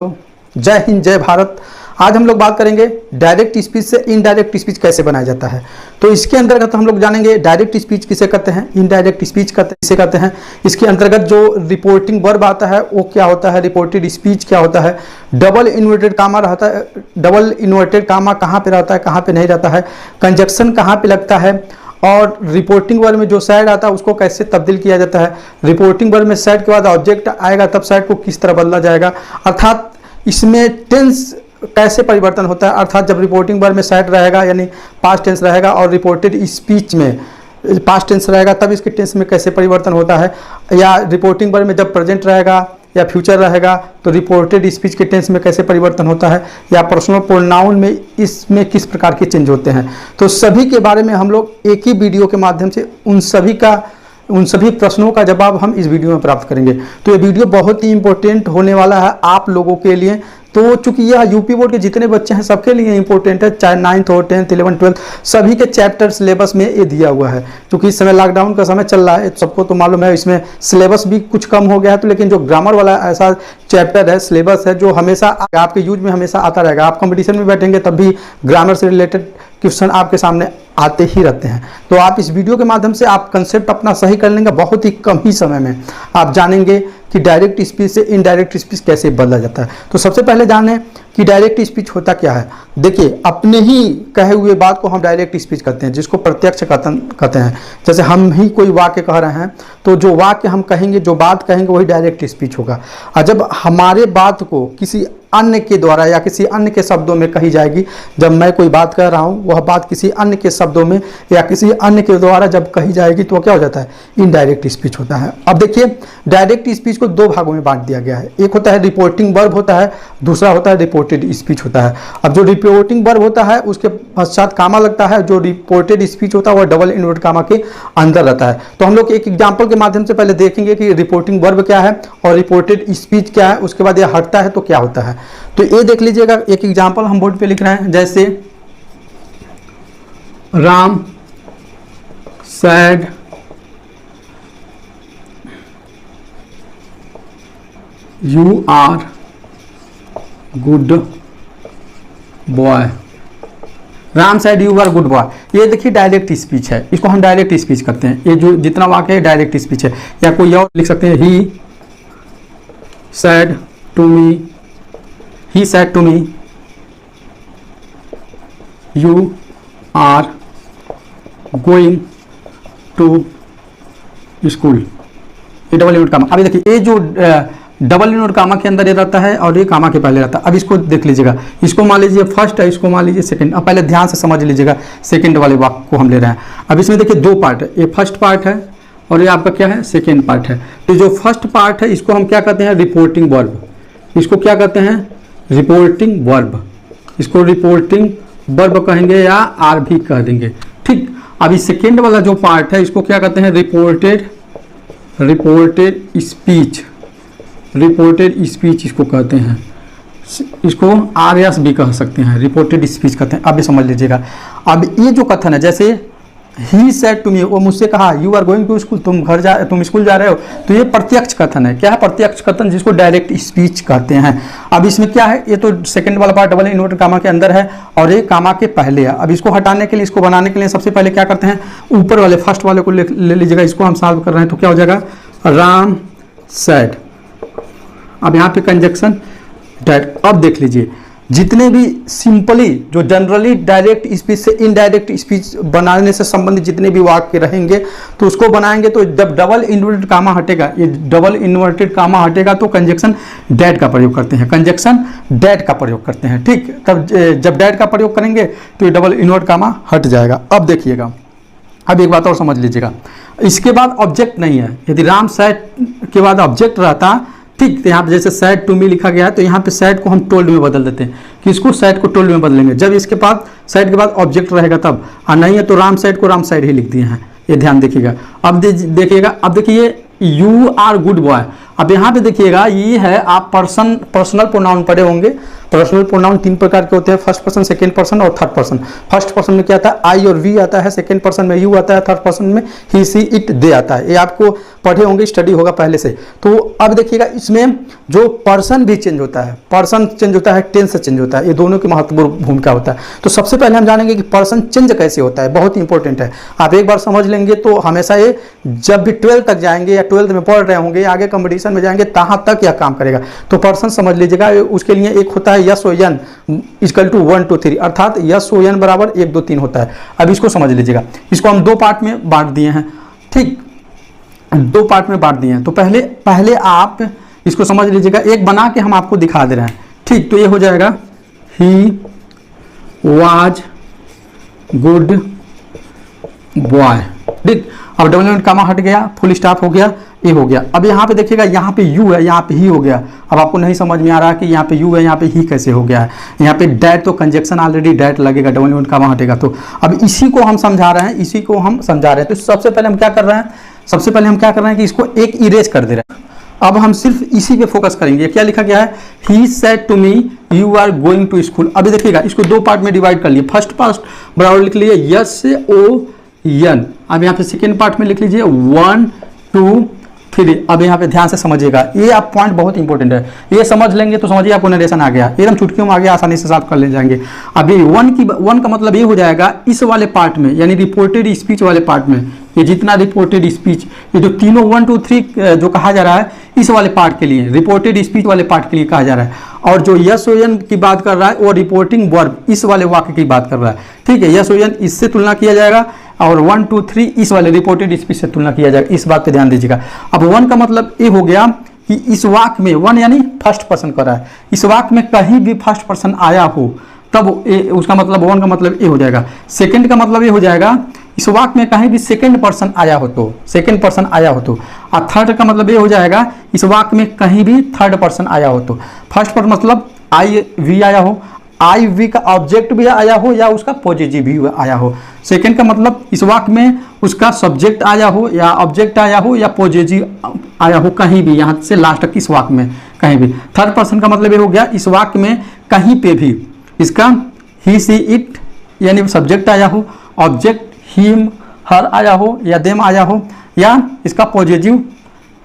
जय हिंद जय भारत। आज हम लोग बात करेंगे डायरेक्ट स्पीच से इनडायरेक्ट स्पीच कैसे बनाया जाता है। तो इसके अंतर्गत हम लोग जानेंगे डायरेक्ट स्पीच किसे कहते हैं, इनडायरेक्ट स्पीच किसे कहते हैं। इसके अंतर्गत जो रिपोर्टिंग वर्ब आता है वो क्या होता है, रिपोर्टेड स्पीच क्या होता है, डबल इन्वर्टेड कामा रहता है, डबल इन्वर्टेड कामा कहाँ पे रहता है, कहाँ पे नहीं रहता है, कंजक्शन कहाँ पे लगता है, और रिपोर्टिंग वर्ब में जो साइड आता है उसको कैसे तब्दील किया जाता है। रिपोर्टिंग वर्ब में साइड के बाद ऑब्जेक्ट आएगा तब साइड को किस तरह बदला जाएगा, अर्थात इसमें टेंस कैसे परिवर्तन होता है। अर्थात जब रिपोर्टिंग वर्ब में साइड रहेगा यानी पास्ट टेंस रहेगा और रिपोर्टेड स्पीच में पास्ट टेंस रहेगा तब इसके टेंस में कैसे परिवर्तन होता है, या रिपोर्टिंग वर्ब में जब प्रेजेंट रहेगा या फ्यूचर रहेगा तो रिपोर्टेड स्पीच के टेंस में कैसे परिवर्तन होता है, या पर्सनल प्रोनाउन में इसमें किस प्रकार के चेंज होते हैं। तो सभी के बारे में हम लोग एक ही वीडियो के माध्यम से उन सभी प्रश्नों का जवाब हम इस वीडियो में प्राप्त करेंगे। तो ये वीडियो बहुत ही इंपॉर्टेंट होने वाला है आप लोगों के लिए। तो चूंकि यह यूपी बोर्ड के जितने बच्चे हैं सबके लिए इंपॉर्टेंट है, चाहे 9th हो 10th 11th 12th सभी के चैप्टर सिलेबस में ये दिया हुआ है। क्योंकि इस समय लॉकडाउन का समय चल रहा है, सबको तो मालूम है, इसमें सिलेबस भी कुछ कम हो गया है। तो लेकिन जो ग्रामर वाला ऐसा चैप्टर है, सिलेबस है जो हमेशा आपके यूज में हमेशा आता रहेगा। आप कंपटीशन में बैठेंगे तब भी ग्रामर से रिलेटेड क्वेश्चन आपके सामने आते ही रहते हैं। तो आप इस वीडियो के माध्यम से आप कंसेप्ट अपना सही कर लेंगे, बहुत ही कम ही समय में आप जानेंगे कि डायरेक्ट स्पीच से इनडायरेक्ट स्पीच कैसे बदला जाता है। तो सबसे पहले जानें कि डायरेक्ट स्पीच होता क्या है। देखिए, अपने ही कहे हुए बात को हम डायरेक्ट स्पीच कहते हैं, जिसको प्रत्यक्ष कथन कहते हैं। जैसे हम ही कोई वाक्य कह रहे हैं तो जो वाक्य हम कहेंगे, जो बात कहेंगे वही डायरेक्ट स्पीच होगा। और जब हमारे बात को किसी अन्य के द्वारा या किसी अन्य के शब्दों में कही जाएगी, जब मैं कोई बात कह रहा हूँ वह बात किसी अन्य के शब्दों में या किसी अन्य के द्वारा जब कही जाएगी तो क्या हो जाता है, इनडायरेक्ट स्पीच होता है। अब देखिए, डायरेक्ट स्पीच को दो भागों में बांट दिया गया है। एक होता है रिपोर्टिंग वर्ब होता है, दूसरा होता है रिपोर्टेड स्पीच होता है। अब जो रिपोर्टिंग वर्ब होता है उसके पश्चात कामा लगता है, जो रिपोर्टेड स्पीच होता है वह डबल इन्वर्टेड कामा के अंदर रहता है। तो हम लोग एक एग्जाम्पल के माध्यम से पहले देखेंगे कि रिपोर्टिंग वर्ब क्या है और रिपोर्टेड स्पीच क्या है, उसके बाद यह हटता है तो क्या होता है। तो ये देख लीजिएगा, एक एग्जाम्पल हम बोर्ड पे लिख रहे हैं, जैसे Ram said you are good boy. Ram said you are good boy, ये देखिए डायरेक्ट स्पीच है, इसको हम डायरेक्ट स्पीच करते हैं। ये जो जितना वाक्य है डायरेक्ट स्पीच है। या कोई और लिख सकते हैं, he said to me, he said to me you are going to school। ये डबल इनवर्ट कामा। अभी देखिए, ये जो डबल इनवर्ट कामा के अंदर ये रहता है और ये कामा के पहले रहता है। अब इसको देख लीजिएगा, इसको मान लीजिए फर्स्ट है, इसको मान लीजिए सेकंड। अब पहले ध्यान से समझ लीजिएगा, सेकंड वाले वाक्य को हम ले रहे हैं। अब इसमें देखिए दो पार्ट है, ये फर्स्ट पार्ट है और ये आपका क्या है, सेकेंड पार्ट है। तो जो फर्स्ट पार्ट है इसको हम क्या कहते हैं, रिपोर्टिंग वर्ब। इसको क्या कहते हैं, रिपोर्टिंग वर्ब। इसको रिपोर्टिंग वर्ब कहेंगे या आर भी कह देंगे, ठीक। अभी सेकेंड वाला जो पार्ट है इसको क्या कहते हैं, रिपोर्टेड स्पीच। रिपोर्टेड स्पीच इसको कहते हैं, इसको आर एस भी कह सकते हैं, रिपोर्टेड स्पीच कहते हैं। अब समझ लीजिएगा, अब ये जो कथन है, जैसे ही सेड टू मी, वो मुझसे कहा you are going to school, तुम स्कूल जा रहे हो, तो ये प्रत्यक्ष कथन है। क्या है, प्रत्यक्ष कथन, जिसको डायरेक्ट स्पीच कहते हैं। अब इसमें क्या है, ये तो सेकंड वाला पार्ट डबल इन्वर्टेड कामा के अंदर है और ये कामा के पहले है। अब इसको हटाने के लिए, इसको बनाने के लिए सबसे पहले क्या करते हैं, ऊपर वाले फर्स्ट वाले को ले लीजिएगा, इसको हम सॉल्व कर रहे हैं तो क्या हो जाएगा, राम सेड। अब यहाँ पे कंजक्शन डैट। अब देख लीजिए, जितने भी सिंपली जो जनरली डायरेक्ट स्पीच से इनडायरेक्ट स्पीच बनाने से संबंधित जितने भी वाक्य रहेंगे तो उसको बनाएंगे। तो जब डबल इन्वर्टेड कामा हटेगा, ये डबल इन्वर्टेड कामा हटेगा तो कंजक्शन डैट का प्रयोग करते हैं, कंजक्शन डैट का प्रयोग करते हैं, ठीक। तब जब डैट का प्रयोग करेंगे तो ये डबल इन्वर्ट कामा हट जाएगा। अब देखिएगा, अब एक बात और समझ लीजिएगा, इसके बाद ऑब्जेक्ट नहीं है। यदि राम सैड के बाद ऑब्जेक्ट रहता, ठीक, तो यहाँ पे जैसे सैड टू मी लिखा गया है तो यहाँ पे सैड को हम टोल्ड में बदल देते हैं, कि इसको सैड को टोल्ड में बदलेंगे जब इसके पास सैड के बाद ऑब्जेक्ट रहेगा तब। और नहीं है तो राम सैड को राम सैड ही लिख दिए हैं, ये ध्यान देखिएगा। अब देखिएगा, अब देखिए यू आर गुड बॉय। अब यहाँ पे देखिएगा, ये है, आप पर्सनल प्रोनाउन पढ़े होंगे, पर्सनल प्रोनाउन 3 प्रकार के होते हैं, फर्स्ट पर्सन, सेकंड पर्सन और थर्ड पर्सन। फर्स्ट पर्सन में क्या आता है, आई और वी आता है, सेकंड पर्सन में यू आता है, थर्ड पर्सन में ही, सी, इट, दे आता है। ये आपको पढ़े होंगे, स्टडी होगा पहले से। तो अब देखिएगा इसमें जो पर्सन भी चेंज होता है, पर्सन चेंज होता है, टेंस से चेंज होता है, ये दोनों की महत्वपूर्ण भूमिका होता है। तो सबसे पहले हम जानेंगे कि पर्सन चेंज कैसे होता है, बहुत इंपॉर्टेंट है। आप एक बार समझ लेंगे तो हमेशा ये जब भी 12th तक जाएंगे या 12th में पढ़ रहे होंगे, आगे कंपटीशन में जाएंगे, तहाँ तक यह काम करेगा। तो पर्सन समझ लीजिएगा, उसके लिए एक होता है S O N equal to 1 2 3, अर्थात यस ओ एन बराबर 1 2 3 होता है। अब इसको समझ लीजिएगा, इसको हम 2 पार्ट में बांट दिए हैं, ठीक, 2 पार्ट में बांट दिए हैं। तो पहले आप इसको समझ लीजिएगा, एक बना के हम आपको दिखा दे रहे हैं, ठीक। तो ये हो जाएगा ही वाज गुड बॉय, ठीक। अब डबल इनवर्टेड कॉमा हट गया, फुल स्टॉप हो गया, ये हो गया। अब यहाँ पे देखिएगा, यहाँ पे यू है, यहाँ पे ही हो गया। अब आपको नहीं समझ में आ रहा कि यहाँ पे यू है, यहाँ पे ही कैसे हो गया है। यहाँ पे डैट तो कंजक्शन ऑलरेडी डैट लगेगा, डबल इनवर्टेड कॉमा हटेगा। तो अब इसी को हम समझा रहे हैं, तो सबसे पहले हम क्या कर रहे हैं, कि इसको एक इरेज कर दे रहे हैं। अब हम सिर्फ इसी पे फोकस करेंगे। क्या लिखा गया है, he said to me you are going to school. अभी देखिएगा, इसको 2 पार्ट में डिवाइड कर लिए। फर्स्ट पार्ट बराबर लिख लीजिए यस ओ एन। अब यहाँ पे सेकेंड पार्ट में लिख लीजिए 1 2 3। अब यहाँ पे ध्यान से समझिएगा, ये आप पॉइंट बहुत इंपॉर्टेंट है, ये समझ लेंगे तो समझिए आपको नरेशन आ गया, एकदम चुटकियों में आ गया, आसानी से साथ कर ले जाएंगे। अभी 1 का मतलब ये हो जाएगा, इस वाले पार्ट में, यानी रिपोर्टेड स्पीच वाले पार्ट में, ये जितना रिपोर्टेड स्पीच, ये जो तीनों 1 2 3 जो कहा जा रहा है, इस वाले पार्ट के लिए, रिपोर्टेड स्पीच वाले पार्ट के लिए कहा जा रहा है। और जो यस ओ एन की बात कर रहा है, वो रिपोर्टिंग वर्ब, इस वाले वाक्य की बात कर रहा है, ठीक है। यस ओ एन इससे तुलना किया जाएगा, और 1 2 3 इस वाले रिपोर्टेड स्पीच से तुलना किया जाएगा। इस बात पे ध्यान दीजिएगा। अब 1 का मतलब ये हो गया कि इस वाक्य में 1 यानी फर्स्ट पर्सन कर रहा है, इस वाक्य में कहीं भी फर्स्ट पर्सन आया हो तब उसका मतलब 1 का मतलब ये हो जाएगा। सेकंड का मतलब ये हो जाएगा, इस वाक्य में कहीं भी सेकंड पर्सन आया हो तो, और थर्ड का मतलब ये हो जाएगा, इस वाक्य में कहीं भी थर्ड पर्सन आया हो तो। फर्स्ट पर मतलब आई वी आया हो, आई वी का ऑब्जेक्ट भी आया हो या उसका पॉजिटिव भी आया हो। सेकंड का मतलब इस वाक्य में उसका सब्जेक्ट आया हो या ऑब्जेक्ट आया हो या पॉजिटिव आया हो, कहीं भी, यहाँ से लास्ट तक इस वाक्य में कहीं भी। थर्ड पर्सन का मतलब ये हो गया, इस वाक्य में कहीं पे भी इसका ही सी इट यानी सब्जेक्ट आया हो, ऑब्जेक्ट हिम हर आया हो या देम आया हो, या इसका पॉजिटिव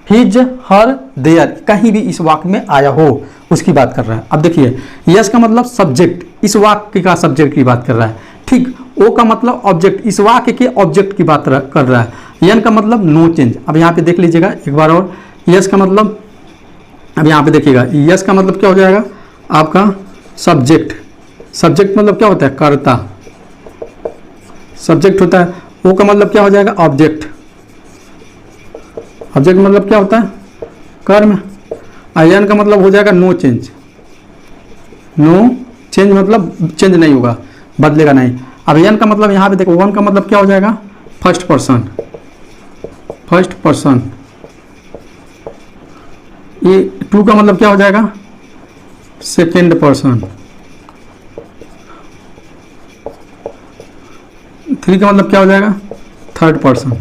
हिज हर देयर कहीं भी इस वाक्य में आया हो, उसकी बात कर रहा है। अब देखिए, यस का मतलब सब्जेक्ट, इस वाक्य का सब्जेक्ट की बात कर रहा है, ठीक। ओ का मतलब ऑब्जेक्ट, इस वाक्य के ऑब्जेक्ट की बात कर रहा है। एन का मतलब नो चेंज। अब यहाँ पे देख लीजिएगा एक बार और, यस का मतलब, अब यहाँ पे देखिएगा, यस का मतलब क्या हो जाएगा आपका सब्जेक्ट। सब्जेक्ट मतलब क्या होता है, कर्ता, सब्जेक्ट होता है। ओ का मतलब क्या हो जाएगा, ऑब्जेक्ट। ऑब्जेक्ट मतलब क्या होता है, कर्म। एन का मतलब हो जाएगा नो चेंज। नो चेंज मतलब चेंज नहीं होगा, बदलेगा नहीं। अब एन का मतलब यहाँ पे देखो, 1 का मतलब क्या हो जाएगा, फर्स्ट पर्सन। First person. ये 2 का मतलब क्या हो जाएगा, सेकेंड पर्सन। 3 का मतलब क्या हो जाएगा, थर्ड पर्सन।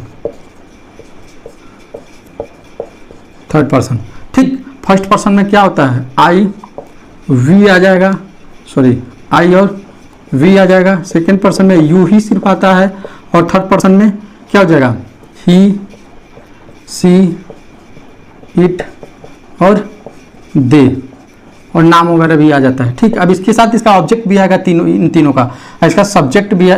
थर्ड पर्सन, ठीक। फर्स्ट पर्सन में क्या होता है, आई वी आ जाएगा, सॉरी आई और वी आ जाएगा। सेकेंड पर्सन में यू ही सिर्फ आता है, और थर्ड पर्सन में क्या हो जाएगा, ही सी इट और दे, और नाम वगैरह भी आ जाता है, ठीक। अब इसके साथ इसका ऑब्जेक्ट भी आएगा, तीनों, इन तीनों का। इसका सब्जेक्ट भी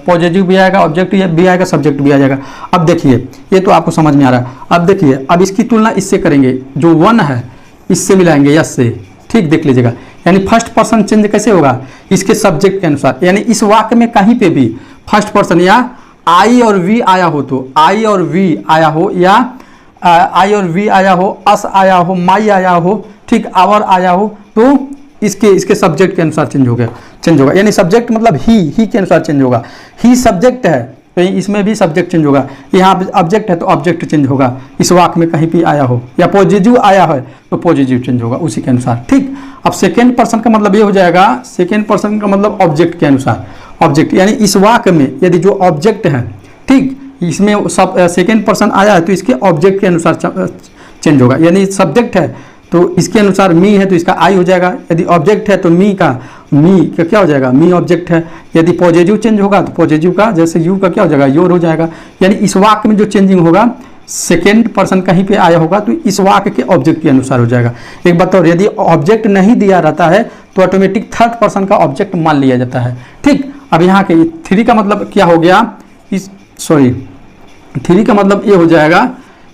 पॉजिटिव भी आएगा, ऑब्जेक्ट भी आएगा, सब्जेक्ट भी आ जाएगा। अब देखिए, ये तो आपको समझ में आ रहा है। अब देखिए, अब इसकी तुलना इससे करेंगे, जो 1 है इससे मिलाएंगे यस से, ठीक। देख लीजिएगा, यानी फर्स्ट पर्सन चेंज कैसे होगा, इसके सब्जेक्ट के अनुसार। यानी इस वाक्य में कहीं पे भी फर्स्ट पर्सन या आई और वी आया हो तो, आई और वी आया हो, या आई और वी आया हो, अस आया हो, माई आया हो, ठीक, आवर आया हो, तो इसके सब्जेक्ट के अनुसार चेंज होगा। यानी सब्जेक्ट मतलब ही के अनुसार चेंज होगा। ही सब्जेक्ट है तो इसमें भी सब्जेक्ट चेंज होगा। यहाँ पे ऑब्जेक्ट है तो ऑब्जेक्ट चेंज होगा, इस वाक्य में कहीं भी आया हो, या पॉजिटिव आया है तो पॉजिटिव चेंज होगा उसी के अनुसार, ठीक। अब सेकेंड पर्सन का मतलब ये हो जाएगा, सेकेंड पर्सन का मतलब ऑब्जेक्ट के अनुसार। ऑब्जेक्ट यानी इस वाक्य में यदि जो ऑब्जेक्ट है, ठीक, इसमें सब सेकेंड पर्सन आया है तो इसके ऑब्जेक्ट के अनुसार चेंज होगा। यानी सब्जेक्ट है तो इसके अनुसार मी है तो इसका आई हो जाएगा। यदि ऑब्जेक्ट है तो मी का क्या हो जाएगा, मी ऑब्जेक्ट है। यदि पॉजिटिव चेंज होगा तो पॉजिटिव का जैसे यू का क्या हो जाएगा, योर हो जाएगा। यानी इस वाक्य में जो चेंजिंग होगा सेकेंड पर्सन कहीं पे आया होगा तो इस वाक्य के ऑब्जेक्ट के अनुसार हो जाएगा। एक बात और, यदि ऑब्जेक्ट नहीं दिया रहता है तो ऑटोमेटिक थर्ड पर्सन का ऑब्जेक्ट मान लिया जाता है। ठीक, अब यहाँ के थ्री का मतलब क्या हो गया, थ्री का मतलब ये हो जाएगा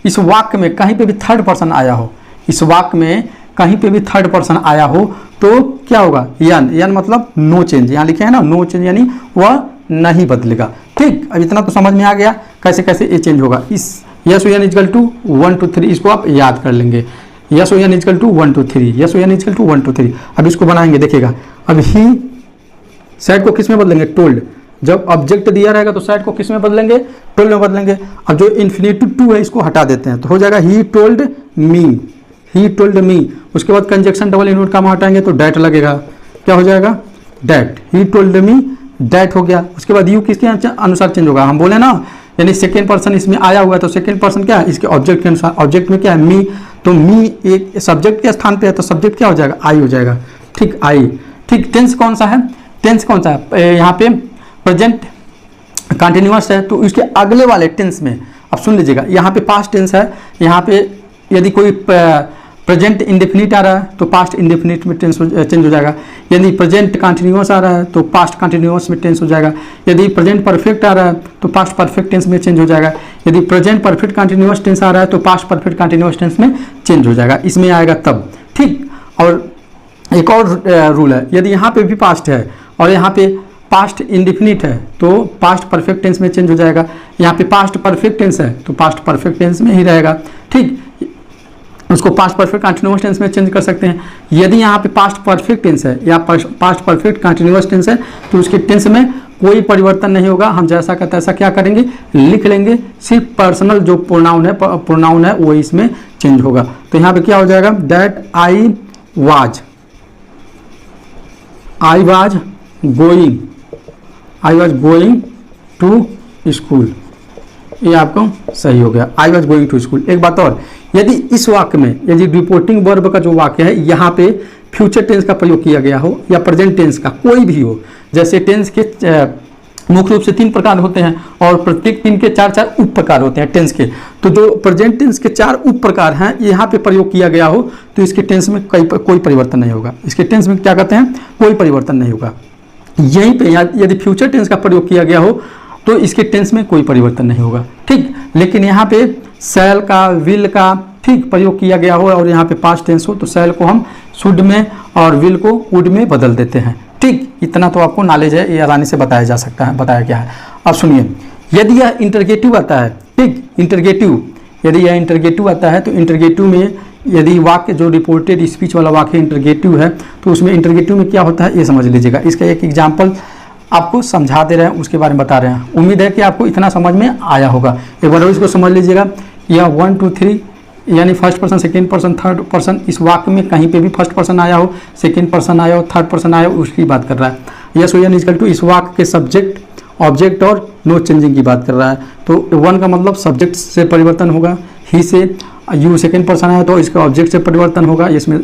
इस वाक्य में कहीं पे भी थर्ड पर्सन आया हो, इस वाक्य में कहीं पे भी थर्ड पर्सन आया हो तो क्या होगा, यन मतलब नो चेंज। यहाँ लिखे हैं ना नो चेंज, यानी वह नहीं बदलेगा। ठीक, अब इतना तो समझ में आ गया कैसे कैसे ये चेंज होगा। इस S O N equal to 1 2 3 इसको आप याद कर लेंगे। S O N equal to 1 2 3, S O N equal to 1 2 3। अब इसको बनाएंगे, देखिएगा। अब ही साइड को किस में बदलेंगे, टोल्ड। जब ऑब्जेक्ट दिया रहेगा तो साइड को किस में बदलेंगे, टोल्ड में बदलेंगे। अब जो इन्फिनेटिव टू है इसको हटा देते हैं तो हो जाएगा he told me, he told मी। उसके बाद कंजक्शन डबल इनवर्ट का हटाएंगे तो डैट लगेगा, क्या हो जाएगा, that. He told me that हो गया। उसके बाद यू किसके अनुसार चेंज होगा, हम बोले ना, यानी सेकेंड पर्सन इसमें आया हुआ है तो सेकेंड पर्सन क्या है, इसके ऑब्जेक्ट के अनुसार। ऑब्जेक्ट में क्या है, मी, तो मी एक सब्जेक्ट के स्थान पे है तो सब्जेक्ट क्या हो जाएगा, आई हो जाएगा। ठीक, आई। ठीक, टेंस कौन सा है, टेंस कौन सा है, यहाँ पे प्रेजेंट कंटिन्यूअस है तो इसके अगले वाले टेंस में, अब सुन लीजिएगा, यहाँ पे पास्ट टेंस है। यहाँ पे यदि कोई प्रेजेंट इंडेफिनिट आ रहा है तो पास्ट इंडेफिनिट में टेंस चेंज हो जाएगा। यदि प्रेजेंट कंटिन्यूअस आ रहा है तो पास्ट कंटिन्यूअस में टेंस हो जाएगा। यदि प्रेजेंट परफेक्ट आ रहा है तो पास्ट परफेक्ट टेंस में चेंज हो जाएगा। यदि प्रेजेंट परफेक्ट कंटिन्यूअस टेंस आ रहा है तो पास्ट परफेक्ट कंटिन्यूअस टेंस में चेंज हो जाएगा, इसमें आएगा तब। ठीक, और एक और रूल है, यदि यहाँ पे भी पास्ट है और यहाँ पे पास्ट इंडिफिनिट है तो पास्ट परफेक्ट टेंस में चेंज हो जाएगा। यहाँ पे पास्ट परफेक्ट टेंस है तो पास्ट परफेक्ट टेंस में ही रहेगा। ठीक, उसको पास्ट परफेक्ट कंटिन्यूअस टेंस में चेंज कर सकते हैं। यदि यहाँ पे पास्ट परफेक्ट टेंस है या पास्ट परफेक्ट कंटिन्यूअस टेंस है तो उसके टेंस में कोई परिवर्तन नहीं होगा, हम जैसा का तैसा क्या करेंगे, लिख लेंगे। सिर्फ पर्सनल जो प्रोनाउन है वो इसमें चेंज होगा। तो यहाँ पे क्या हो जाएगा, that I was going to school, ये आपको सही हो गया, I was going to school. एक बात और, यदि इस वाक्य में यदि रिपोर्टिंग वर्ब का जो वाक्य है यहाँ पे फ्यूचर टेंस का प्रयोग किया गया हो या प्रेजेंट टेंस का कोई भी हो, जैसे टेंस के मुख्य रूप से 3 प्रकार होते हैं और प्रत्येक 3 के 4 उप प्रकार होते हैं टेंस के। तो जो प्रेजेंट टेंस के 4 उप प्रकार हैं यहाँ पे प्रयोग किया गया हो तो इसके टेंस में कोई परिवर्तन नहीं होगा। इसके टेंस में क्या कहते हैं, कोई परिवर्तन नहीं होगा। यहीं पे यदि फ्यूचर टेंस का प्रयोग किया गया हो तो इसके टेंस में कोई परिवर्तन नहीं होगा। ठीक, लेकिन यहाँ पे शैल का, विल का ठीक प्रयोग किया गया हो और यहाँ पे पास्ट टेंस हो तो शैल को हम शुड में और विल को वुड में बदल देते हैं। ठीक, इतना तो आपको नॉलेज है, ये आसानी से बताया जा सकता है, बताया गया है। अब सुनिए, यदि यह इंटरगेटिव आता है, ठीक, इंटरगेटिव, यदि यह इंटरगेटिव आता है तो इंटरगेटिव में यदि वाक्य जो रिपोर्टेड स्पीच वाला वाक्य इंटरगेटिव है तो उसमें इंटरगेटिव में क्या होता है ये समझ लीजिएगा। इसका एक एग्जाम्पल आपको समझा दे रहे हैं, उसके बारे में बता रहे हैं। उम्मीद है कि आपको इतना समझ में आया होगा। एक बार इसको समझ लीजिएगा, यह 1 2 3 यानी first person, second person, third person, इस वाक्य में कहीं पे भी फर्स्ट पर्सन आया हो, सेकेंड पर्सन आया हो, थर्ड पर्सन आया हो, उसकी बात कर रहा है। यस एन इक्वल टू इस वाक्य के सब्जेक्ट, ऑब्जेक्ट और नो चेंजिंग की बात कर रहा है। तो 1 का मतलब सब्जेक्ट से परिवर्तन होगा, ही से, यू सेकेंड पर्सन आया तो इसका ऑब्जेक्ट से परिवर्तन होगा, इसमें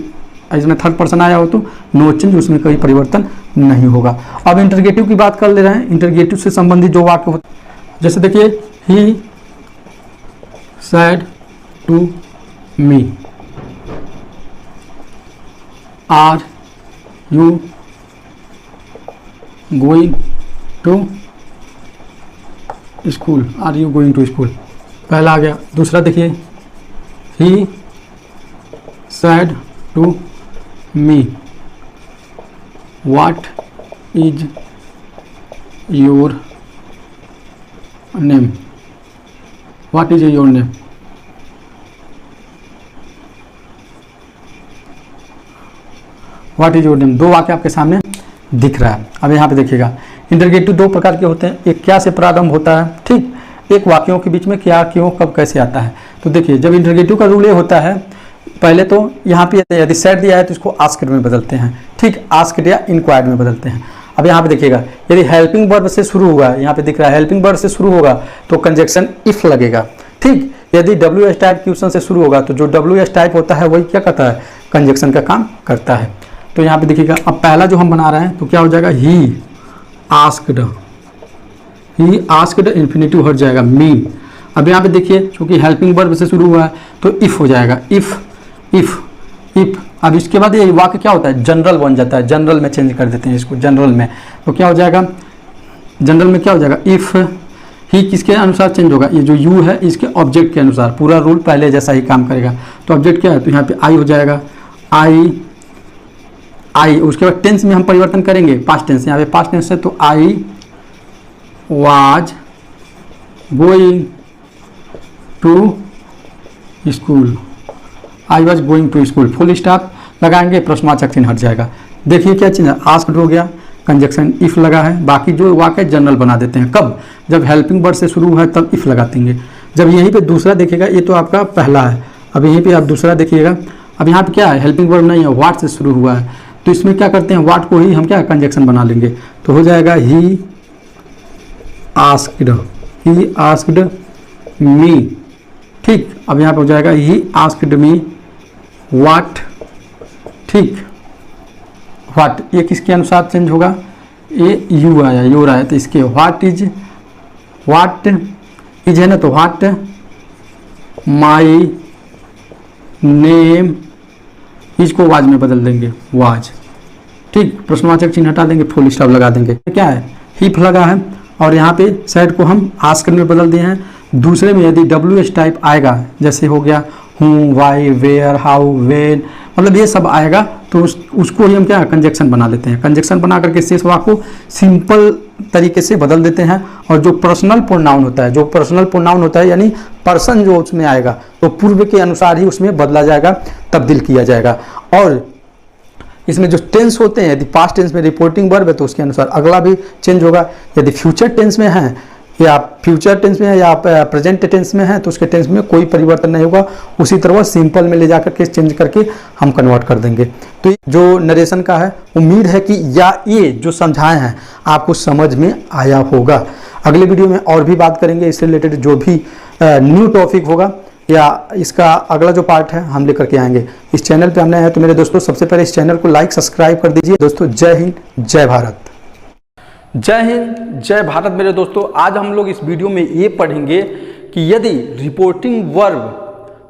थर्ड पर्सन आया हो तो नो चेंज, उसमें कोई परिवर्तन नहीं होगा। अब इंटरगेटिव की बात कर ले रहे हैं। इंटरगेटिव से संबंधित जो वाक्य होते हैं, जैसे देखिए, he said to me, are you going to school, are you going to school, पहला आ गया। दूसरा देखिए, he said to me, what is your name, what is your name, what is your name. 2 वाक्य आपके सामने दिख रहा है। अब यहाँ पे देखिएगा, इंटरगेटिव 2 प्रकार के होते हैं। एक क्या से प्रारंभ होता है, ठीक, एक वाक्यों के बीच में क्या, क्यों, कब, कैसे आता है। तो देखिए, जब इंटरगेटिव का रूल ये होता है, पहले तो यहाँ पे यदि सेट दिया है तो इसको आस्क्ड में बदलते हैं, ठीक, आस्क्ड या इंक्वायर्ड में बदलते हैं। अब यहाँ पे देखिएगा, यदि हेल्पिंग वर्ब से शुरू होगा, यहाँ पे दिख रहा है हेल्पिंग वर्ब से शुरू होगा तो कंजक्शन इफ लगेगा, ठीक। यदि WH टाइप क्वेश्चन से शुरू होगा तो जो WH टाइप होता है वही क्या कहता है, कंजक्शन का काम करता है। तो यहाँ पे देखिएगा, अब पहला जो हम बना रहे हैं तो क्या हो जाएगा, ही आस्क्ड इन्फिनेटिव हट जाएगा मी। अब यहाँ पे देखिए चूंकि हेल्पिंग वर्ब से शुरू हुआ है तो इफ़ हो जाएगा, इफ़। अब इसके बाद ये वाक्य क्या होता है, जनरल बन जाता है, जनरल में चेंज कर देते हैं इसको, जनरल में। तो क्या हो जाएगा, जनरल में क्या हो जाएगा, इफ़ ही किसके अनुसार चेंज होगा, ये जो यू है इसके ऑब्जेक्ट के अनुसार, पूरा रूल पहले जैसा ही काम करेगा। तो ऑब्जेक्ट क्या है, तो यहाँ पे आई हो जाएगा, आई। उसके बाद टेंस में हम परिवर्तन करेंगे, पास्ट टेंस, यहाँ पे पास्ट टेंस है तो I was going to school, I was going to school, full stop लगाएंगे, प्रश्नवाचक चिन्ह हट जाएगा। देखिए क्या चिन्ह है, आस्क्ड हो गया, कंजक्शन इफ लगा है, बाकी जो वाक्य जनरल बना देते हैं। कब, जब हेल्पिंग वर्ब से शुरू है तब इफ लगा देंगे। जब यहीं पे दूसरा देखिएगा, ये तो आपका पहला है, अब यहीं पे आप दूसरा देखिएगा, अब यहाँ पे क्या है, हेल्पिंग वर्ब नहीं है, वाट से शुरू हुआ है, तो इसमें क्या करते हैं, वाट को ही हम क्या कंजक्शन बना लेंगे। तो हो जाएगा ही आस्क्ड मी, ठीक। अब यहाँ पे हो जाएगा ही आस्क्ड मी वाट, ठीक, वाट, ये किसके अनुसार चेंज होगा, ये यू आया, योर आया, तो इसके वाट इज है ना, तो वाट माई नेम, इसको वाज में बदल देंगे, वाज, ठीक, प्रश्नवाचक चिन्ह हटा देंगे, फुल स्टॉप लगा देंगे। क्या है, हिप लगा है, और यहाँ पे साइड को हम आस्क्ड में बदल दिए हैं। दूसरे में यदि WH टाइप आएगा, जैसे हो गया हूँ, वाई, वेयर, हाउ, वेन, मतलब ये सब आएगा, तो उसको ही हम क्या कंजक्शन बना लेते हैं। कंजक्शन बना करके शेष वाक्य को सिंपल तरीके से बदल देते हैं। और जो पर्सनल प्रोनाउन होता है, यानी पर्सन जो उसमें आएगा तो पूर्व के अनुसार ही उसमें बदला जाएगा, तब्दील किया जाएगा। और इसमें जो टेंस होते हैं, यदि पास्ट टेंस में रिपोर्टिंग वर्ब है तो उसके अनुसार अगला भी चेंज होगा। यदि फ्यूचर टेंस में है या प्रेजेंट टेंस में है तो उसके टेंस में कोई परिवर्तन नहीं होगा, उसी तरह सिंपल में ले जाकर के चेंज करके हम कन्वर्ट कर देंगे। तो जो नरेशन का है, उम्मीद है कि ये जो समझाए हैं आपको समझ में आया होगा। अगले वीडियो में और भी बात करेंगे इससे रिलेटेड, जो भी न्यू टॉपिक होगा या इसका अगला जो पार्ट है हम लेकर के आएंगे। इस चैनल पे हमने है तो मेरे दोस्तों सबसे पहले इस चैनल को लाइक सब्सक्राइब कर दीजिए। दोस्तों जय हिंद, जय भारत। जय हिंद, जय भारत। मेरे दोस्तों आज हम लोग इस वीडियो में ये पढ़ेंगे कि यदि रिपोर्टिंग वर्ब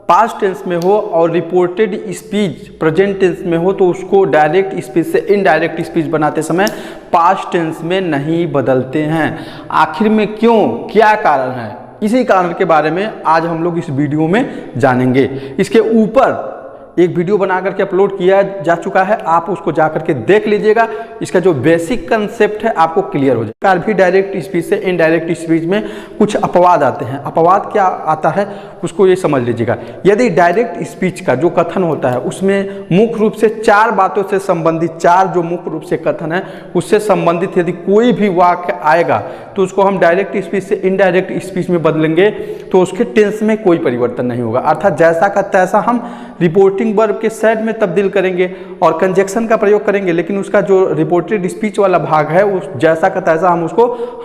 पास्ट टेंस में हो और रिपोर्टेड स्पीच प्रेजेंट टेंस में हो तो उसको डायरेक्ट स्पीच से इनडायरेक्ट स्पीच बनाते समय पास्ट टेंस में नहीं बदलते हैं। आखिर में क्यों, क्या कारण है, इसी कारण के बारे में आज हम लोग इस वीडियो में जानेंगे। इसके ऊपर एक वीडियो बना करके अपलोड किया जा चुका है, आप उसको जा करके देख लीजिएगा। इसका जो बेसिक कंसेप्ट है आपको क्लियर हो जाएगा। भी डायरेक्ट स्पीच से इनडायरेक्ट स्पीच में कुछ अपवाद आते हैं। अपवाद क्या आता है उसको ये समझ लीजिएगा। यदि डायरेक्ट स्पीच का जो कथन होता है उसमें मुख्य रूप से 4 बातों से संबंधित, 4 जो मुख्य रूप से कथन है उससे संबंधित यदि कोई भी वाक्य आएगा तो उसको हम डायरेक्ट स्पीच से इनडायरेक्ट स्पीच में बदलेंगे तो उसके टेंस में कोई परिवर्तन नहीं होगा। अर्थात जैसा का तैसा हम रिपोर्टिंग वर्ब के साइड में तब्दील करेंगे और कंजक्शन का प्रयोग करेंगे, लेकिन उसका जो रिपोर्टेड स्पीच वाला भाग है उस जैसा का तैसा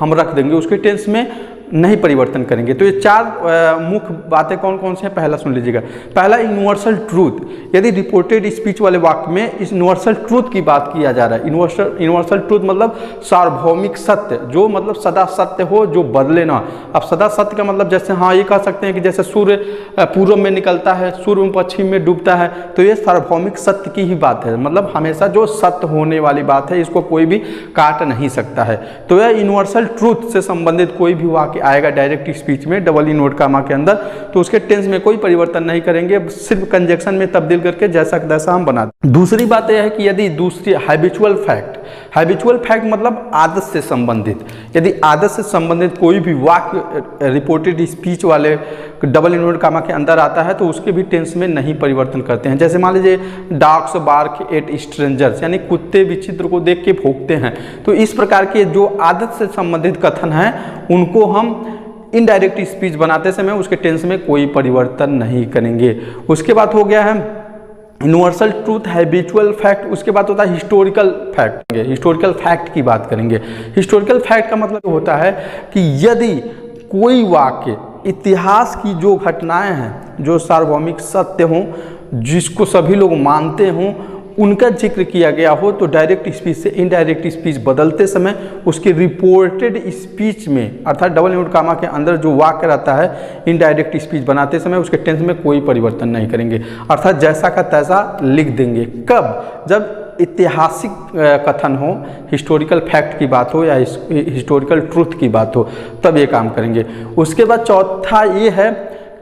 हम रख देंगे, उसके टेंस में नहीं परिवर्तन करेंगे। तो ये 4 मुख्य बातें कौन कौन से हैं, पहला सुन लीजिएगा। पहला, यूनिवर्सल ट्रूथ। यदि रिपोर्टेड स्पीच वाले वाक्य में इस यूनिवर्सल ट्रूथ की बात किया जा रहा है, यूनिवर्सल ट्रूथ मतलब सार्वभौमिक सत्य, जो मतलब सदा सत्य हो, जो बदले ना। अब सदा सत्य का मतलब जैसे हाँ ये कह सकते हैं कि जैसे सूर्य पूर्व में निकलता है, सूर्य पश्चिम में डूबता है, तो ये सार्वभौमिक सत्य की ही बात है, मतलब हमेशा जो सत्य होने वाली बात है इसको कोई भी काट नहीं सकता है। तो यह यूनिवर्सल ट्रूथ से संबंधित कोई भी वाक्य आएगा डायरेक्ट स्पीच में डबल इनवर्ट कामा के अंदर तो उसके टेंस में कोई परिवर्तन नहीं करेंगे, सिर्फ कंजक्शन में तब्दील करके जैसा तैसा हम बना दें। दूसरी बात यह है कि यदि दूसरी हैबिचुअल फैक्ट मतलब आदत से संबंधित, यदि आदत से संबंधित कोई भी वाक्य रिपोर्टेड स्पीच वाले डबल इनवर्ट कामा के अंदर आता है तो उसके भी टेंस में नहीं परिवर्तन करते हैं। जैसे मान लीजिए डॉग्स बार्क एट स्ट्रेंजर्स, यानी कुत्ते विचित्र को देख के भौंकते हैं। तो इस प्रकार के जो आदत से संबंधित कथन है उनको हम इनडायरेक्ट स्पीच बनाते समय उसके टेंस में कोई परिवर्तन नहीं करेंगे। उसके बाद हो गया है यूनिवर्सल ट्रूथ, हैबिचुअल फैक्ट। उसके बाद होता है हिस्टोरिकल फैक्ट। हिस्टोरिकल फैक्ट की बात करेंगे। हिस्टोरिकल फैक्ट का मतलब होता है कि यदि कोई वाक्य इतिहास की जो घटनाएं हैं जो सार्वभौमिक सत्य हों जिसको सभी लोग मानते हों उनका जिक्र किया गया हो, तो डायरेक्ट स्पीच से इनडायरेक्ट स्पीच बदलते समय उसके रिपोर्टेड स्पीच में, अर्थात डबल इनवर्ट कामा के अंदर जो वाक्य रहता है इनडायरेक्ट स्पीच बनाते समय उसके टेंस में कोई परिवर्तन नहीं करेंगे, अर्थात जैसा का तैसा लिख देंगे। कब? जब ऐतिहासिक कथन हो, हिस्टोरिकल फैक्ट की बात हो या हिस्टोरिकल ट्रूथ की बात हो, तब ये काम करेंगे। उसके बाद चौथा ये है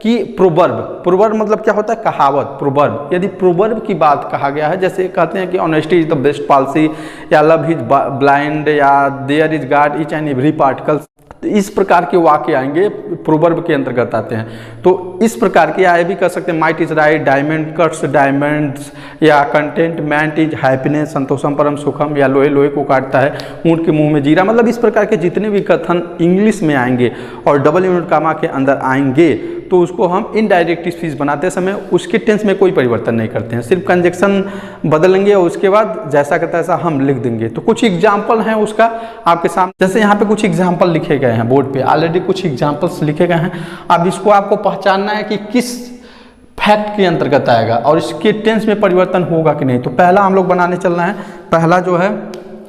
कि प्रोवर्ब। प्रोवर्ब मतलब क्या होता है? कहावत। प्रोवर्ब, यदि प्रोवर्ब की बात कहा गया है, जैसे कहते हैं कि honesty is the best policy, या लव इज ब्लाइंड, या there is God each and every particle, तो इस प्रकार के वाक्य आएंगे, प्रोवर्ब के अंतर्गत आते हैं। तो इस प्रकार के आए भी कर सकते हैं, might is right, diamond cuts diamonds, या कंटेंटमेंट इज हैप्पीनेस, संतोषम परम सुखम, या लोहे लोहे को काटता है, ऊंट के मुंह में जीरा। मतलब इस प्रकार के जितने भी कथन इंग्लिश में आएंगे और डबल इनवर्ट कामा के अंदर आएंगे, तो उसको हम इनडायरेक्ट स्पीच बनाते समय उसके टेंस में कोई परिवर्तन नहीं करते हैं, सिर्फ कंजक्शन बदलेंगे और उसके बाद जैसा का तैसा हम लिख देंगे। तो कुछ एग्जाम्पल हैं उसका आपके सामने, जैसे यहाँ पे कुछ एग्जाम्पल लिखे गए हैं बोर्ड पे, ऑलरेडी कुछ एग्जाम्पल्स लिखे गए हैं। अब इसको आपको पहचानना है कि किस फैक्ट के अंतर्गत आएगा और इसके टेंस में परिवर्तन होगा कि नहीं। तो पहला हम लोग बनाने चलना है। पहला जो है,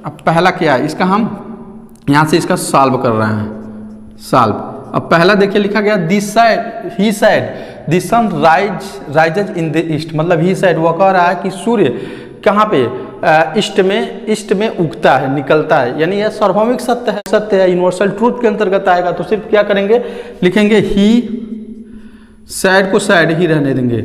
अब पहला क्या है, इसका हम यहाँ से इसका सॉल्व कर रहे हैं, सॉल्व। अब पहला देखिए लिखा गया, this side he said the sun rises in the east, मतलब ही साइड वह कह रहा है कि सूर्य कहाँ पे? ईस्ट में उगता है, निकलता है, यानी यह सार्वभौमिक सत्य है, यूनिवर्सल ट्रूथ के अंतर्गत आएगा। तो सिर्फ क्या करेंगे, लिखेंगे ही साइड को साइड ही रहने देंगे,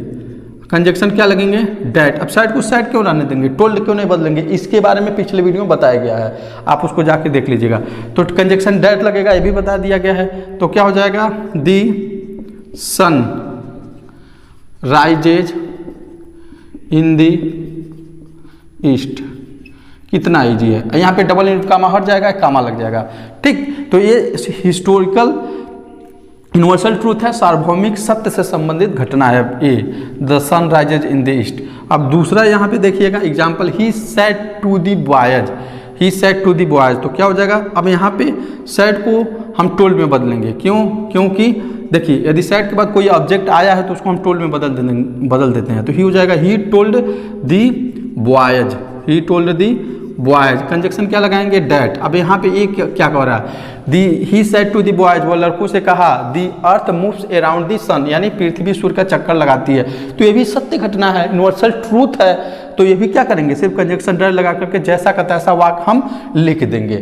कंजक्शन क्या लगेंगे? डैट। अब साइड को साइड क्यों रहने देंगे, टोल्ड क्यों नहीं बदलेंगे? इसके बारे में पिछले वीडियो में बताया गया है, आप उसको जाके देख लीजिएगा। तो कंजक्शन डैट लगेगा, ये भी बता दिया गया है। तो क्या हो जाएगा, the sun rises in the east. कितना ईजी है, यहाँ पे डबल इनवर्ट कामा हट जाएगा, कामा लग जाएगा, ठीक। तो ये हिस्टोरिकल यूनिवर्सल ट्रूथ है, सार्वभौमिक सत्य से संबंधित घटना है ये, the sun rises in the east. अब दूसरा यहाँ पे देखिएगा example, he said to the boys, he said to the boys. तो क्या हो जाएगा, अब यहाँ पे सेड को हम टोल्ड में बदलेंगे, क्यों? क्योंकि देखिए यदि सेड के बाद कोई ऑब्जेक्ट आया है तो उसको हम टोल्ड में बदल देते हैं। तो ही हो जाएगा, he told the boys, he told the boys. Conjunction क्या लगाएंगे? डैट। अब यहाँ पे एक क्या कह रहा है, the he said to the boys, वो लड़कों से कहा, दी अर्थ मूव्स अराउंड दी सन, यानी पृथ्वी सूर्य का चक्कर लगाती है। तो ये भी सत्य घटना है, यूनिवर्सल ट्रूथ है। तो ये भी क्या करेंगे, सिर्फ कंजक्शन डैट लगा करके जैसा का तैसा वाक्य हम लिख देंगे।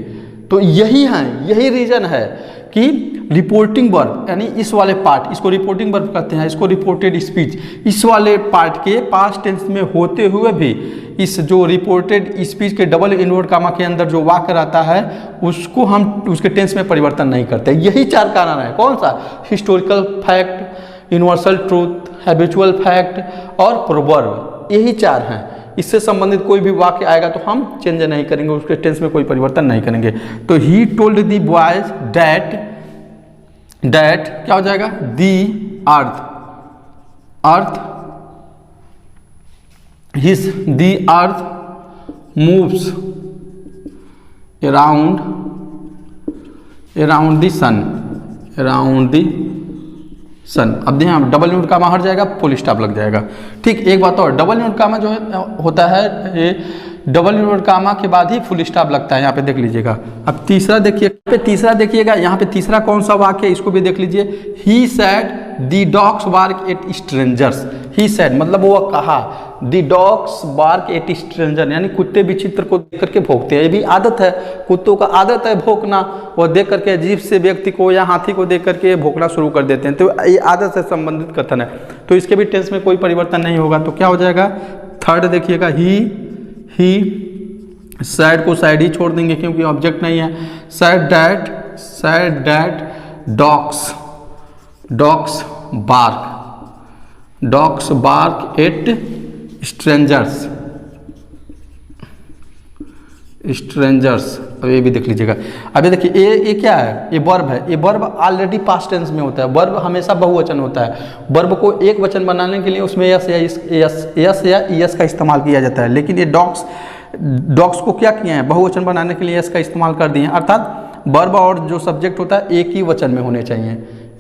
तो यही है, यही रीजन है कि रिपोर्टिंग वर्ब, यानी इस वाले पार्ट, इसको रिपोर्टिंग वर्ब कहते हैं, इसको रिपोर्टेड स्पीच, इस वाले पार्ट के पास्ट टेंस में होते हुए भी इस जो रिपोर्टेड स्पीच के डबल इनवर्ट कामा के अंदर जो वाक्य रहता है उसको हम उसके टेंस में परिवर्तन नहीं करते। यही चार कारण है। कौन सा? Historical fact, universal truth, habitual fact और प्रोवर्ब, यही चार हैं। इससे संबंधित कोई भी वाक्य आएगा तो हम चेंज नहीं करेंगे, उसके टेंस में कोई परिवर्तन नहीं करेंगे। तो he told the boys that, that क्या हो जाएगा, the earth, earth his the earth moves around the sun, around the sun. अब ध्यान, डबल इनवर्ट कामा हट जाएगा, फुल स्टॉप लग जाएगा, ठीक। एक बात और, डबल इनवर्ट कामा जो है होता है, ये डबल इनवर्ट कामा के बाद ही फुल स्टॉप लगता है, यहाँ पे देख लीजिएगा। अब तीसरा देखिए, तीसरा देखिएगा, यहाँ पे तीसरा कौन सा वाक्य है इसको भी देख लीजिए। He said the dogs bark at strangers, he said मतलब वो कहा, the dogs bark at stranger, यानी कुत्ते विचित्र को देख करके भौंकते हैं। ये भी आदत है, कुत्तों का आदत है भौंकना, वो देख करके अजीब से व्यक्ति को या हाथी को देख करके भौंकना शुरू कर देते हैं। तो ये आदत से संबंधित कथन है, तो इसके भी टेंस में कोई परिवर्तन नहीं होगा। तो क्या हो जाएगा, थर्ड देखिएगा, ही सैड को साइड ही छोड़ देंगे क्योंकि ऑब्जेक्ट नहीं है। Said that dogs, dogs bark at strangers, अब ये भी देख लीजिएगा। अभी देखिए ये क्या है, ये वर्ब है, ये वर्ब ऑलरेडी पास्ट टेंस में होता है। वर्ब हमेशा बहुवचन होता है। वर्ब को एक वचन बनाने के लिए उसमें यस या यस का इस्तेमाल किया जाता है, लेकिन ये डॉग्स को क्या किया है, बहुवचन बनाने के लिए यस का इस्तेमाल कर दिए हैं। अर्थात वर्ब और जो सब्जेक्ट होता है एक ही वचन में होने चाहिए,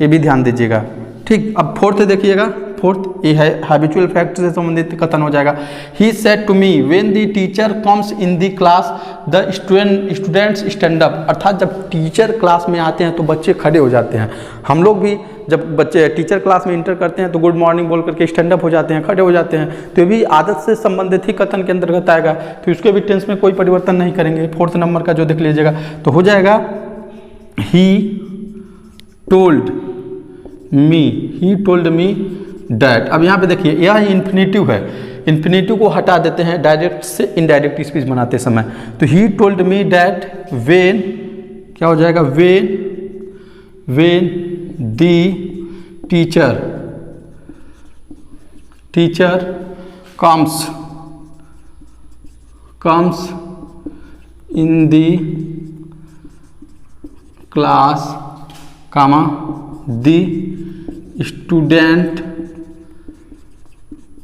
ये भी ध्यान दीजिएगा। ठीक। अब फोर्थ देखिएगा, फोर्थ ये है हैबिचुअल फैक्ट से संबंधित कथन हो जाएगा। He said to me when the teacher comes in the class the students stand up, अर्थात जब टीचर क्लास में आते हैं तो बच्चे खड़े हो जाते हैं। हम लोग भी जब बच्चे टीचर क्लास में इंटर करते हैं तो गुड मॉर्निंग बोल करके स्टैंड अप हो जाते हैं, खड़े हो जाते हैं। तो ये भी आदत से संबंधित ही कथन के अंतर्गत आएगा, तो इसके भी टेंस में कोई परिवर्तन नहीं करेंगे। फोर्थ नंबर का जो देख लीजिएगा तो हो जाएगा ही टोल्ड मी डैट। अब यहाँ पे देखिए यह इन्फिनेटिव है, इन्फिनेटिव को हटा देते हैं डायरेक्ट से इनडायरेक्ट स्पीच बनाते समय। तो he told me that when, क्या हो जाएगा, when the teacher comes in the class comma the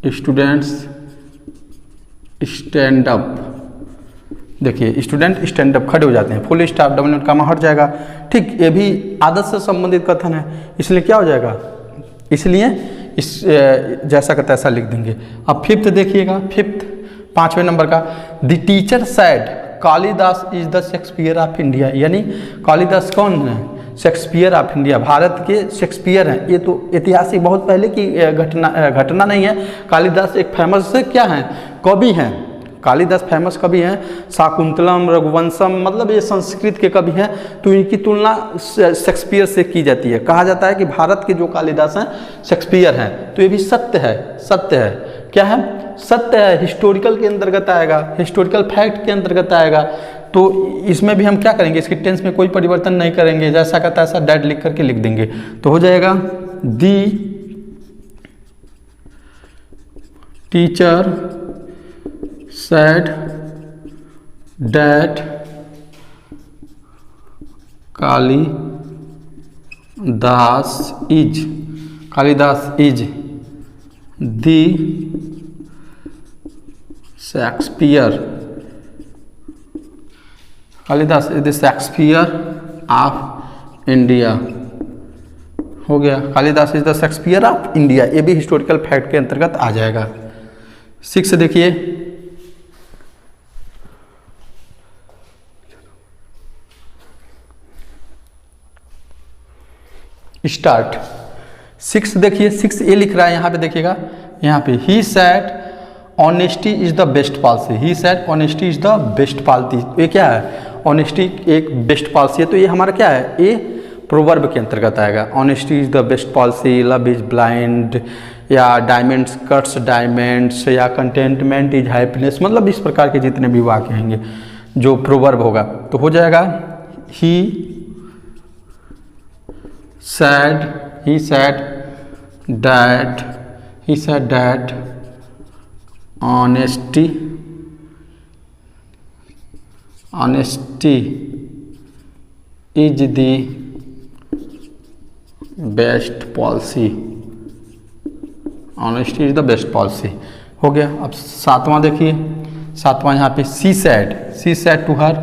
students stand up. देखिए स्टूडेंट स्टैंड अप, खड़े हो जाते हैं, full stop, double note comma हट जाएगा। ठीक, ये भी आदत से संबंधित कथन है, इसलिए क्या हो जाएगा, इसलिए इस जैसा का तैसा लिख देंगे। अब फिफ्थ देखिएगा, फिफ्थ 5वें नंबर का, the teacher said Kalidas is the Shakespeare of India, यानी कालिदास कौन है, शेक्सपियर ऑफ इंडिया, भारत के शेक्सपियर हैं। ये तो ऐतिहासिक बहुत पहले की घटना नहीं है। कालिदास एक फेमस क्या है, कवि हैं, कालिदास फेमस कवि हैं। शाकुंतलम, रघुवंशम, मतलब ये संस्कृत के कवि हैं, तो इनकी तुलना शेक्सपियर से की जाती है। कहा जाता है कि भारत के जो कालिदास हैं शेक्सपियर हैं। तो ये भी सत्य है, सत्य है, क्या है, सत्य है, हिस्टोरिकल के अंतर्गत आएगा, हिस्टोरिकल फैक्ट के अंतर्गत आएगा। तो इसमें भी हम क्या करेंगे, इसके टेंस में कोई परिवर्तन नहीं करेंगे, जैसा का तैसा डैड लिख करके लिख देंगे। तो हो जाएगा दी teacher said that Kalidas is the Shakespeare. Kalidas is the Shakespeare of India। हो गया, Kalidas is the Shakespeare of India, ये भी हिस्टोरिकल फैक्ट के अंतर्गत आ जाएगा। 6 देखिए, स्टार्ट। 6 देखिए, 6 ये लिख रहा है, यहाँ पे देखिएगा, यहाँ पे he said honesty is the best policy, he said honesty is the best policy. ये क्या है, ऑनेस्टी एक बेस्ट पॉलिसी है, तो ये हमारा क्या है, ये प्रोवर्ब के अंतर्गत आएगा। Honesty is the best policy, love is blind, या डायमंड्स कट्स डायमंड्स, या कंटेंटमेंट इज हैप्पीनेस, मतलब इस प्रकार के जितने भी वाक्य होंगे जो प्रोवर्ब होगा, तो हो जाएगा ही said that honesty is the best policy, honesty is the best policy। हो गया। अब 7वां देखिए, 7वां यहाँ पे she said to her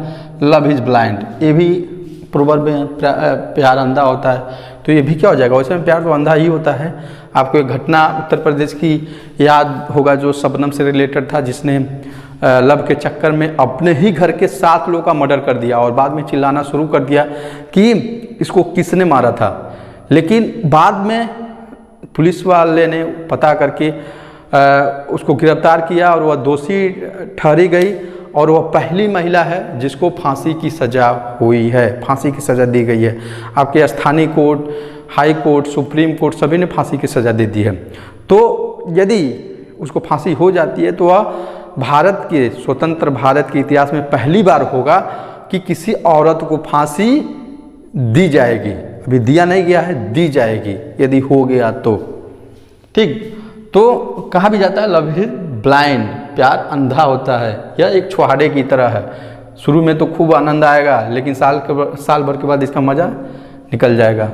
love is blind, ये भी प्रोवर्ब में प्यार अंधा होता है, तो ये भी क्या हो जाएगा, वैसे में प्यार तो अंधा ही होता है। आपको एक घटना उत्तर प्रदेश की याद होगा जो शबनम से रिलेटेड था, जिसने लव के चक्कर में अपने ही घर के 7 लोगों का मर्डर कर दिया और बाद में चिल्लाना शुरू कर दिया कि इसको किसने मारा था। लेकिन बाद में पुलिस वाले ने पता करके उसको गिरफ्तार किया और वह दोषी ठहरी गई, और वह पहली महिला है जिसको फांसी की सज़ा हुई है, फांसी की सज़ा दी गई है। आपके स्थानीय court, high court, supreme court सभी ने फांसी की सज़ा दे दी है। तो यदि उसको फांसी हो जाती है तो वह भारत के स्वतंत्र भारत के इतिहास में पहली बार होगा कि किसी औरत को फांसी दी जाएगी। अभी दिया नहीं गया है, दी जाएगी यदि हो गया तो। ठीक, तो कहा भी जाता है लव इज ब्लाइंड, प्यार अंधा होता है, यह एक छुहाड़े की तरह है। शुरू में तो खूब आनंद आएगा, लेकिन साल भर के बाद इसका मज़ा निकल जाएगा।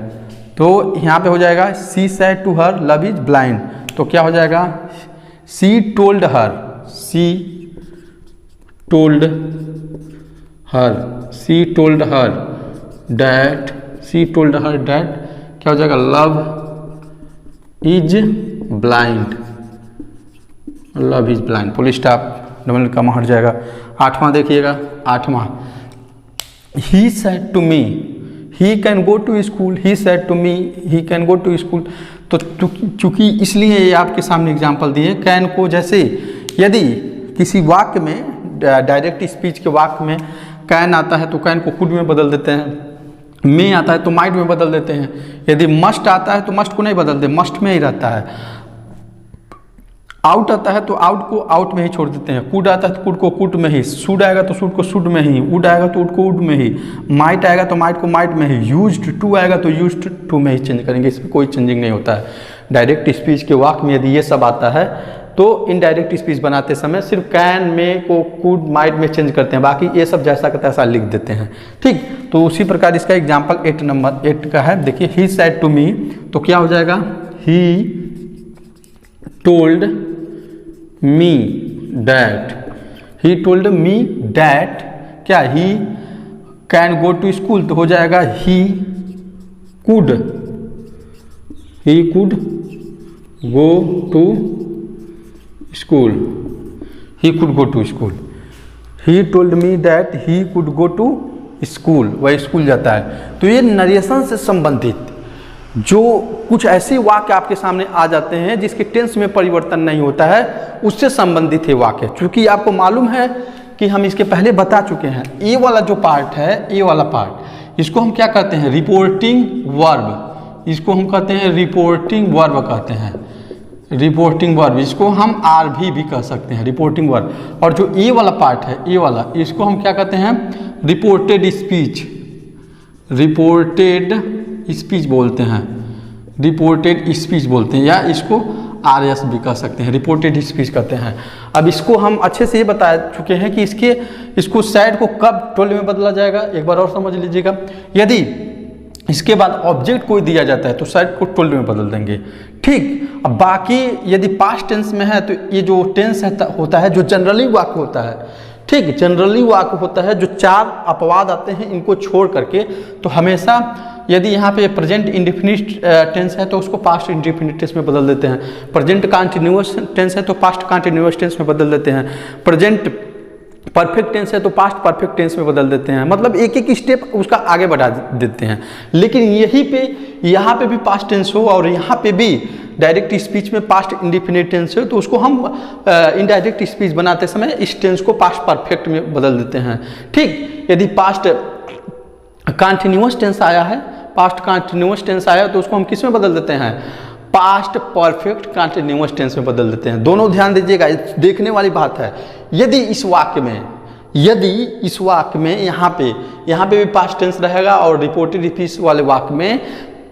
तो यहाँ पे हो जाएगा she said to her love is blind, तो क्या हो जाएगा, शी टोल्ड हर डैट क्या हो जाएगा, love is blind, love is blind, police stop, double comma हट जाएगा। 8वां देखिएगा, 8वां, he said to me, he can go to school, he said to me he can go to school. तो चूंकि इसलिए ये आपके सामने एग्जाम्पल दिए कैन को, जैसे यदि किसी वाक्य में डायरेक्ट स्पीच के वाक्य में कैन आता है तो कैन को कुड में बदल देते हैं, में आता है तो माइट में बदल देते हैं, यदि मस्ट आता है तो मस्ट को नहीं बदलते, मस्ट में ही रहता है। आउट आता है तो आउट को आउट में ही छोड़ देते हैं, कुड आता है तो कुड को कुड में ही, शुड आएगा तो शुड को शुड में ही, वुड आएगा तो वुड को वुड में ही, माइट आएगा तो माइट को माइट में ही, यूज्ड टू आएगा तो यूज्ड टू में ही चेंज करेंगे, इसमें कोई चेंजिंग नहीं होता है। डायरेक्ट स्पीच के वाक्य में यदि ये सब आता है तो इनडायरेक्ट स्पीच बनाते समय सिर्फ कैन में को कुड माइट में चेंज करते हैं, बाकी ये सब जैसा का तैसा लिख देते हैं। ठीक, तो उसी प्रकार इसका एग्जाम्पल 8 नंबर 8 का है। देखिए, ही सेड टू मी, तो क्या हो जाएगा, he told me that, he told me that, क्या, he can go to school, तो हो जाएगा he could go to school, he could go to school, he told me that he could go to school, वह school जाता है। तो ये narration से संबंधित जो कुछ ऐसे वाक्य आपके सामने आ जाते हैं जिसके टेंस में परिवर्तन नहीं होता है, उससे संबंधित है वाक्य। क्योंकि आपको मालूम है कि हम इसके पहले बता चुके हैं, ये वाला जो पार्ट है, ये वाला पार्ट, इसको हम क्या कहते हैं, रिपोर्टिंग वर्ब, इसको हम कहते हैं रिपोर्टिंग वर्ब कहते हैं, रिपोर्टिंग वर्ब, इसको हम आरवी भी कह सकते हैं, रिपोर्टिंग वर्ब। और जो ये वाला पार्ट है, ये वाला, इसको हम क्या कहते हैं, रिपोर्टेड स्पीच, रिपोर्टेड स्पीच बोलते हैं, रिपोर्टेड स्पीच बोलते हैं, या इसको आरएस भी कह सकते हैं, रिपोर्टेड स्पीच कहते हैं। अब इसको हम अच्छे से ये बता चुके हैं कि इसको सैड को कब टोल्ड में बदला जाएगा, एक बार और समझ लीजिएगा। यदि इसके बाद ऑब्जेक्ट कोई दिया जाता है तो सैड को टोल्ड में बदल देंगे। ठीक, अब बाकी यदि पास्ट टेंस में है तो ये जो टेंस होता है, जो जनरली वाक्य होता है, ठीक, जनरली वाक्य होता है, जो 4 अपवाद आते हैं इनको छोड़ करके, तो हमेशा यदि यहाँ पे प्रेजेंट इंडेफिनिट टेंस है तो उसको पास्ट इंडेफिनिट टेंस में बदल देते हैं, प्रेजेंट कंटिन्यूअस टेंस है तो पास्ट कंटिन्यूअस टेंस में बदल देते हैं, प्रेजेंट परफेक्ट टेंस है तो पास्ट परफेक्ट टेंस में बदल देते हैं, मतलब एक एक स्टेप उसका आगे बढ़ा देते हैं। लेकिन यहीं पे, यहाँ पे भी पास्ट टेंस हो और यहाँ पे भी डायरेक्ट स्पीच में पास्ट इंडेफिनिट टेंस हो, तो उसको हम इनडायरेक्ट स्पीच बनाते समय इस टेंस को पास्ट परफेक्ट में बदल देते हैं। ठीक, यदि पास्ट कंटिन्यूअस टेंस आया है, पास्ट कंटिन्यूअस टेंस आया तो उसको हम किस में बदल देते हैं, पास्ट परफेक्ट कंटिन्यूअस टेंस में बदल देते हैं। दोनों ध्यान दीजिएगा, देखने वाली बात है। यदि इस वाक्य में यहाँ पे भी पास्ट टेंस रहेगा और रिपोर्टेड स्पीच वाले वाक्य में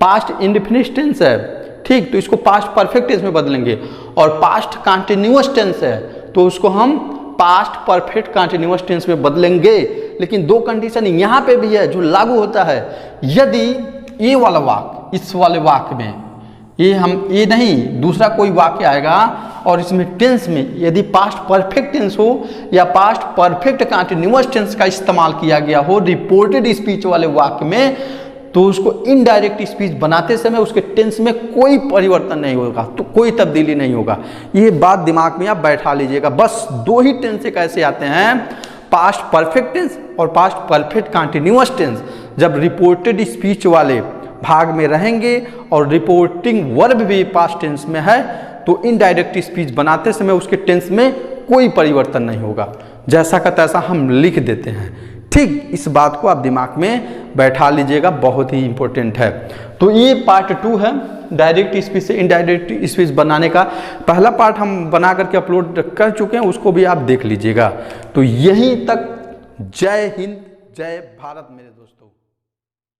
पास्ट इंडेफिनिट टेंस है, ठीक, तो इसको पास्ट परफेक्ट टेंस में बदलेंगे। और पास्ट कंटिन्यूअस टेंस है तो उसको हम पास्ट परफेक्ट कंटिन्यूअस टेंस में बदलेंगे। लेकिन 2 कंडीशन यहाँ पे भी है जो लागू होता है। यदि ये वाला वाक्य, इस वाले वाक्य में ये नहीं, दूसरा कोई वाक्य आएगा और इसमें टेंस में यदि पास्ट परफेक्ट टेंस हो या पास्ट परफेक्ट कंटिन्यूअस टेंस का इस्तेमाल किया गया हो रिपोर्टेड स्पीच वाले वाक्य में, तो उसको इनडायरेक्ट स्पीच बनाते समय उसके टेंस में कोई परिवर्तन नहीं होगा, तो कोई तब्दीली नहीं होगा। ये बात दिमाग में आप बैठा लीजिएगा। बस 2 ही टेंस कैसे आते हैं, पास्ट परफेक्ट टेंस और पास्ट परफेक्ट कंटिन्यूअस टेंस। जब रिपोर्टेड स्पीच वाले भाग में रहेंगे और रिपोर्टिंग वर्ब भी पास्ट टेंस में है तो इनडायरेक्ट स्पीच बनाते समय उसके टेंस में कोई परिवर्तन नहीं होगा, जैसा का तैसा हम लिख देते हैं। ठीक, इस बात को आप दिमाग में बैठा लीजिएगा, बहुत ही इंपॉर्टेंट है। तो ये पार्ट 2 है डायरेक्ट स्पीच से इनडायरेक्ट स्पीच बनाने का। पहला पार्ट हम बना करके अपलोड कर चुके हैं, उसको भी आप देख लीजिएगा। तो यहीं तक, जय हिंद, जय भारत मेरे दोस्तों।